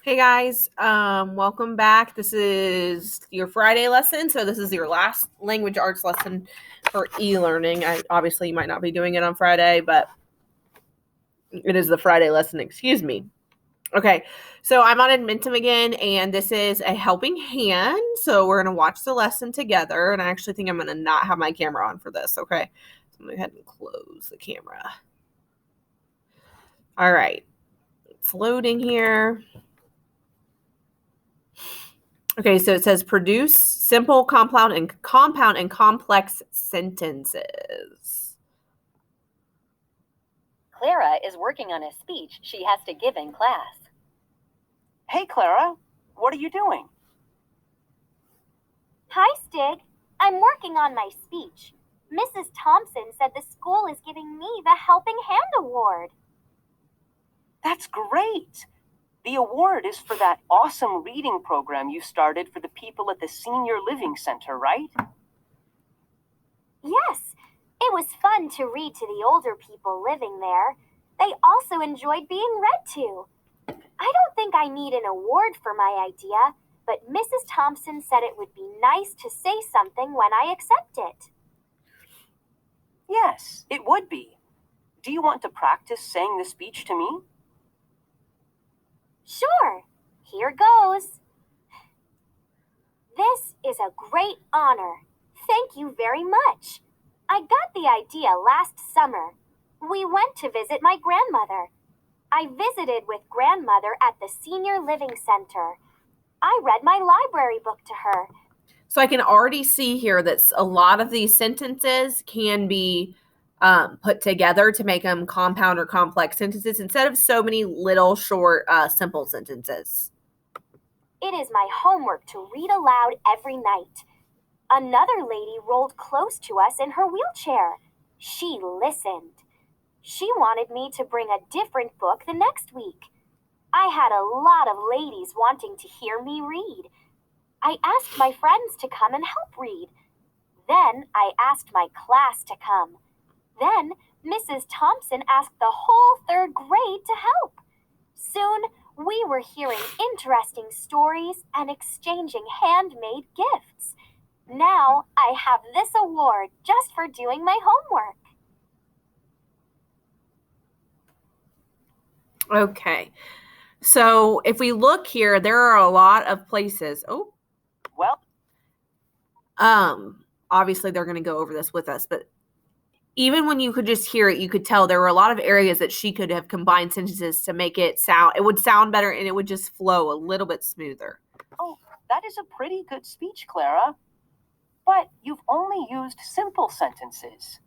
Hey guys, welcome back. This is your Friday lesson. So this is your last language arts lesson for e-learning. Obviously you might not be doing it on Friday, but it is the Friday lesson, excuse me. Okay, so I'm on Admentum again, and this is a helping hand. So we're going to watch the lesson together, and I actually think I'm going to not have my camera on for this, okay? So I'm going to go ahead and close the camera. All right, it's loading here. Okay, so it says produce simple, compound, and complex sentences. Clara is working on a speech she has to give in class. Hey, Clara, what are you doing? Hi, Stig. I'm working on my speech. Mrs. Thompson said the school is giving me the Helping Hand Award. That's great. The award is for that awesome reading program you started for the people at the Senior Living Center, right? Yes, it was fun to read to the older people living there. They also enjoyed being read to. I don't think I need an award for my idea, but Mrs. Thompson said it would be nice to say something when I accept it. Yes, it would be. Do you want to practice saying the speech to me? Sure. Here goes. This is a great honor. Thank you very much. I got the idea last summer. We went to visit my grandmother. I visited with grandmother at the Senior Living Center. I read my library book to her. So I can already see here that a lot of these sentences can be put together to make them compound or complex sentences instead of so many little short, simple sentences. It is my homework to read aloud every night. Another lady rolled close to us in her wheelchair. She listened. She wanted me to bring a different book the next week. I had a lot of ladies wanting to hear me read. I asked my friends to come and help read. Then I asked my class to come. Then Mrs. Thompson asked the whole third grade to help. Soon we were hearing interesting stories and exchanging handmade gifts. Now I have this award just for doing my homework. Okay. So if we look here, there are a lot of places. Obviously they're going to go over this with us, but even when you could just hear it, you could tell there were a lot of areas that she could have combined sentences to make it would sound better and it would just flow a little bit smoother. Oh, that is a pretty good speech, Clara. But you've only used simple sentences.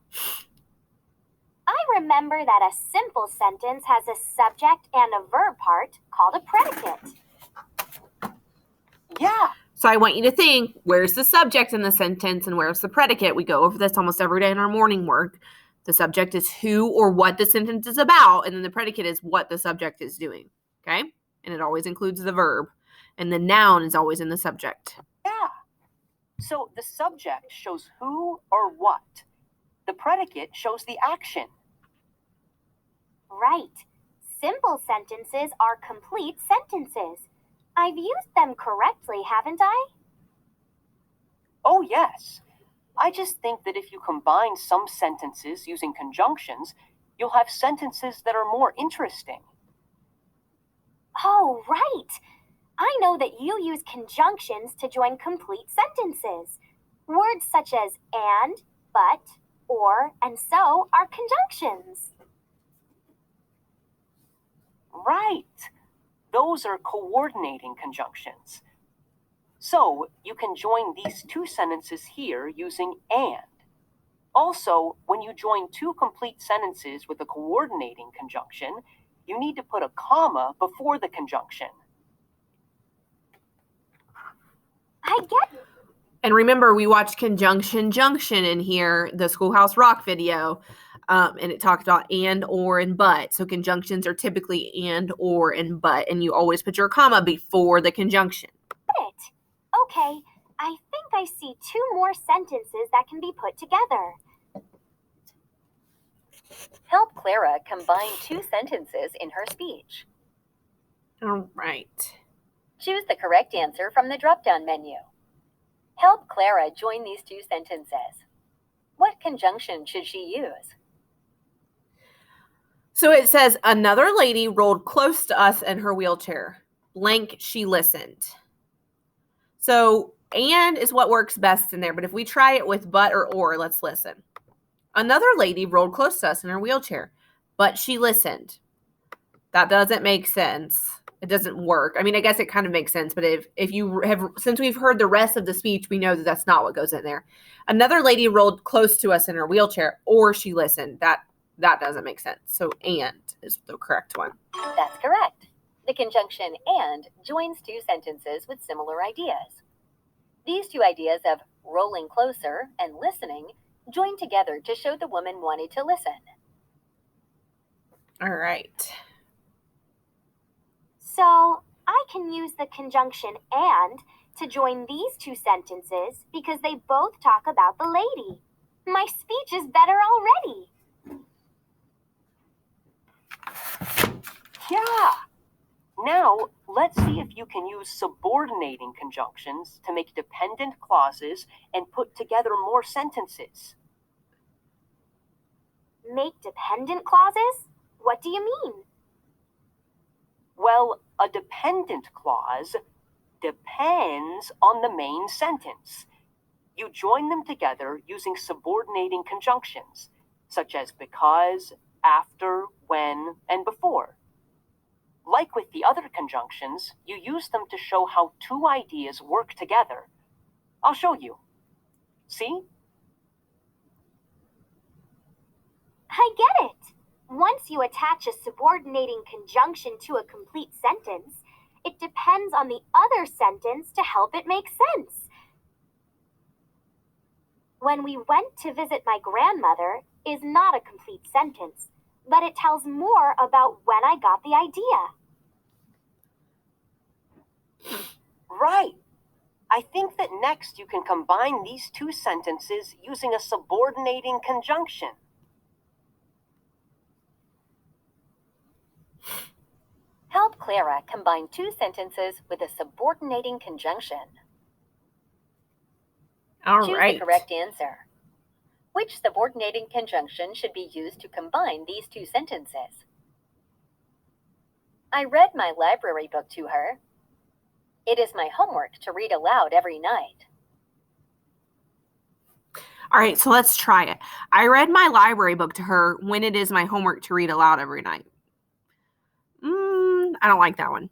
I remember that a simple sentence has a subject and a verb part called a predicate. Yeah. So I want you to think, where's the subject in the sentence and where's the predicate? We go over this almost every day in our morning work. The subject is who or what the sentence is about, and then the predicate is what the subject is doing, okay? And it always includes the verb, and the noun is always in the subject. Yeah. So the subject shows who or what. The predicate shows the action. Right. Simple sentences are complete sentences. I've used them correctly, haven't I? Oh, yes. I just think that if you combine some sentences using conjunctions, you'll have sentences that are more interesting. Oh, right. I know that you use conjunctions to join complete sentences. Words such as and, but, or, and so are conjunctions. Right. Those are coordinating conjunctions. So you can join these two sentences here using and. Also, when you join two complete sentences with a coordinating conjunction, you need to put a comma before the conjunction. I get it. And remember, we watched Conjunction Junction in here, the Schoolhouse Rock video, and it talked about and, or, and but. So conjunctions are typically and, or, and but, and you always put your comma before the conjunction. Okay, I think I see two more sentences that can be put together. Help Clara combine two sentences in her speech. All right. Choose the correct answer from the drop-down menu. Help Clara join these two sentences. What conjunction should she use? So it says, another lady rolled close to us in her wheelchair. Blank, she listened. So and is what works best in there. But if we try it with but or, let's listen. Another lady rolled close to us in her wheelchair, but she listened. That doesn't make sense. It doesn't work. I mean, I guess it kind of makes sense, but if you have, since we've heard the rest of the speech, we know that that's not what goes in there. Another lady rolled close to us in her wheelchair, or she listened. That doesn't make sense. So and is the correct one. That's correct. The conjunction and joins two sentences with similar ideas. These two ideas of rolling closer and listening join together to show the woman wanted to listen. All right. So I can use the conjunction and to join these two sentences because they both talk about the lady. My speech is better already. Yeah! Now, let's see if you can use subordinating conjunctions to make dependent clauses and put together more sentences. Make dependent clauses? What do you mean? Well, a dependent clause depends on the main sentence. You join them together using subordinating conjunctions, such as because, after, when, and before. Like with the other conjunctions, you use them to show how two ideas work together. I'll show you. See? I get it. Once you attach a subordinating conjunction to a complete sentence, it depends on the other sentence to help it make sense. When we went to visit my grandmother is not a complete sentence, but it tells more about when I got the idea. Right. I think that next you can combine these two sentences using a subordinating conjunction. Help Clara combine two sentences with a subordinating conjunction. All Choose right. the correct answer. Which subordinating conjunction should be used to combine these two sentences? I read my library book to her. It is my homework to read aloud every night. All right, so let's try it. I read my library book to her when it is my homework to read aloud every night. I don't like that one.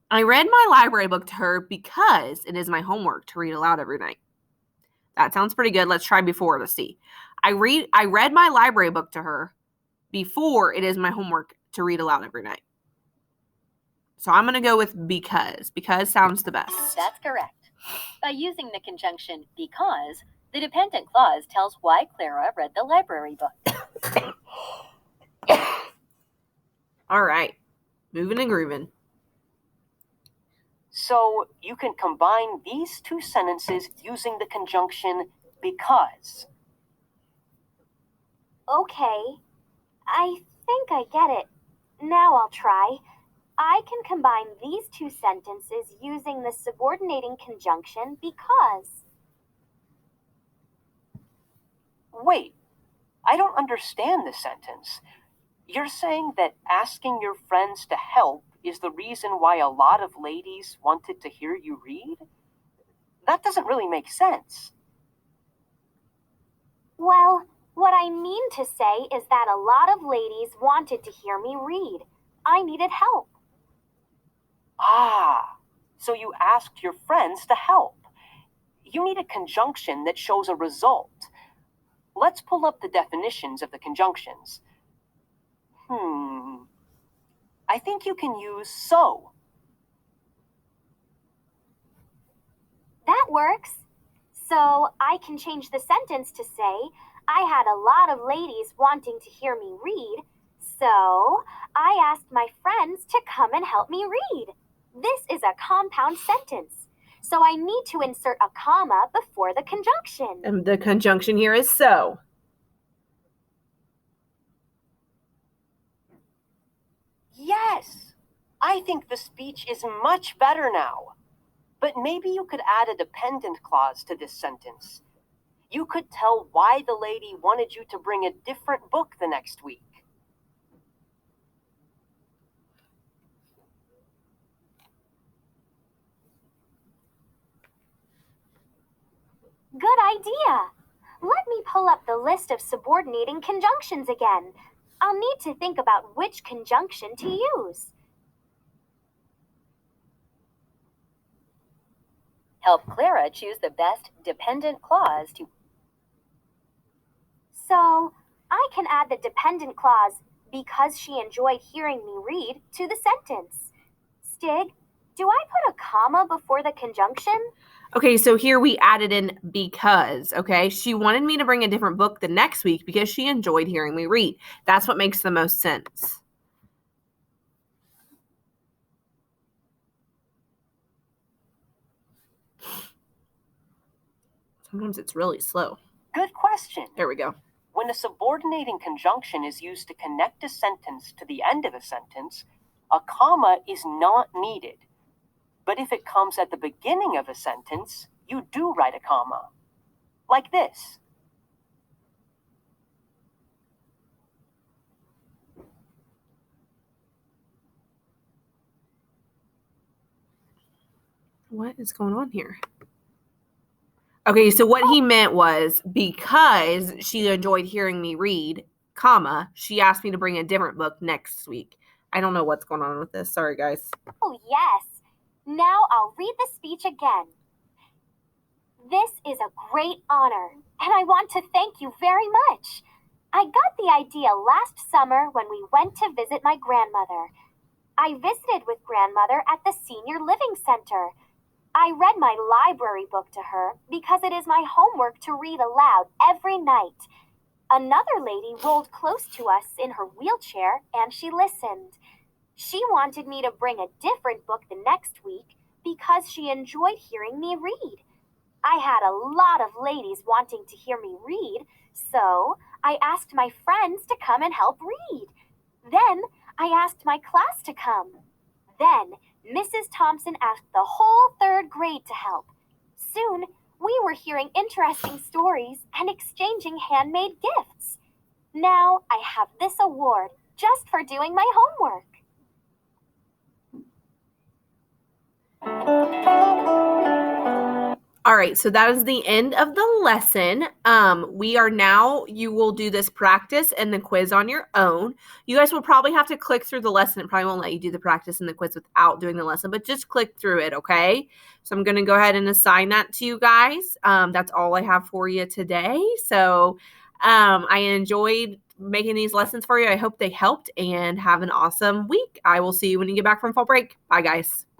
I read my library book to her because it is my homework to read aloud every night. That sounds pretty good. Let's try before to see. I read my library book to her before it is my homework to read aloud every night. So I'm going to go with because. Because sounds the best. That's correct. By using the conjunction because, the dependent clause tells why Clara read the library book. All right. Moving and grooving. So you can combine these two sentences using the conjunction because. Okay, I think I get it. Now I'll try. I can combine these two sentences using the subordinating conjunction because. Wait, I don't understand this sentence. You're saying that asking your friends to help is the reason why a lot of ladies wanted to hear you read? That doesn't really make sense. Well, what I mean to say is that a lot of ladies wanted to hear me read. I needed help. Ah, so you asked your friends to help. You need a conjunction that shows a result. Let's pull up the definitions of the conjunctions. I think you can use so. That works. So I can change the sentence to say, I had a lot of ladies wanting to hear me read, so I asked my friends to come and help me read. This is a compound sentence, so I need to insert a comma before the conjunction. And the conjunction here is so. Yes! I think the speech is much better now. But maybe you could add a dependent clause to this sentence. You could tell why the lady wanted you to bring a different book the next week. Good idea. Let me pull up the list of subordinating conjunctions again. I'll need to think about which conjunction to use. Help Clara choose the best dependent clause to. So, I can add the dependent clause, because she enjoyed hearing me read, to the sentence. Stig, do I put a comma before the conjunction? Okay, so here we added in because, okay? She wanted me to bring a different book the next week because she enjoyed hearing me read. That's what makes the most sense. Sometimes it's really slow. Good question. There we go. When a subordinating conjunction is used to connect a sentence to the end of a sentence, a comma is not needed. But if it comes at the beginning of a sentence, you do write a comma. Like this. What is going on here? Okay, so what he meant was because she enjoyed hearing me read, comma, she asked me to bring a different book next week. I don't know what's going on with this. Sorry, guys. Oh, yes. Now I'll read the speech again. This is a great honor, and I want to thank you very much. I got the idea last summer when we went to visit my grandmother. I visited with grandmother at the senior living center. I read my library book to her because it is my homework to read aloud every night. Another lady rolled close to us in her wheelchair and she listened. She wanted me to bring a different book the next week because she enjoyed hearing me read. I had a lot of ladies wanting to hear me read, so I asked my friends to come and help read. Then I asked my class to come. Then Mrs. Thompson asked the whole third grade to help. Soon, we were hearing interesting stories and exchanging handmade gifts. Now I have this award just for doing my homework. All right, so that is the end of the lesson. You will do this practice and the quiz on your own. You guys will probably have to click through the lesson. It probably won't let you do the practice and the quiz without doing the lesson, but just click through it, okay? So I'm going to go ahead and assign that to you guys. That's all I have for you today. So I enjoyed making these lessons for you. I hope they helped, and have an awesome week. I will see you when you get back from fall break. Bye, guys.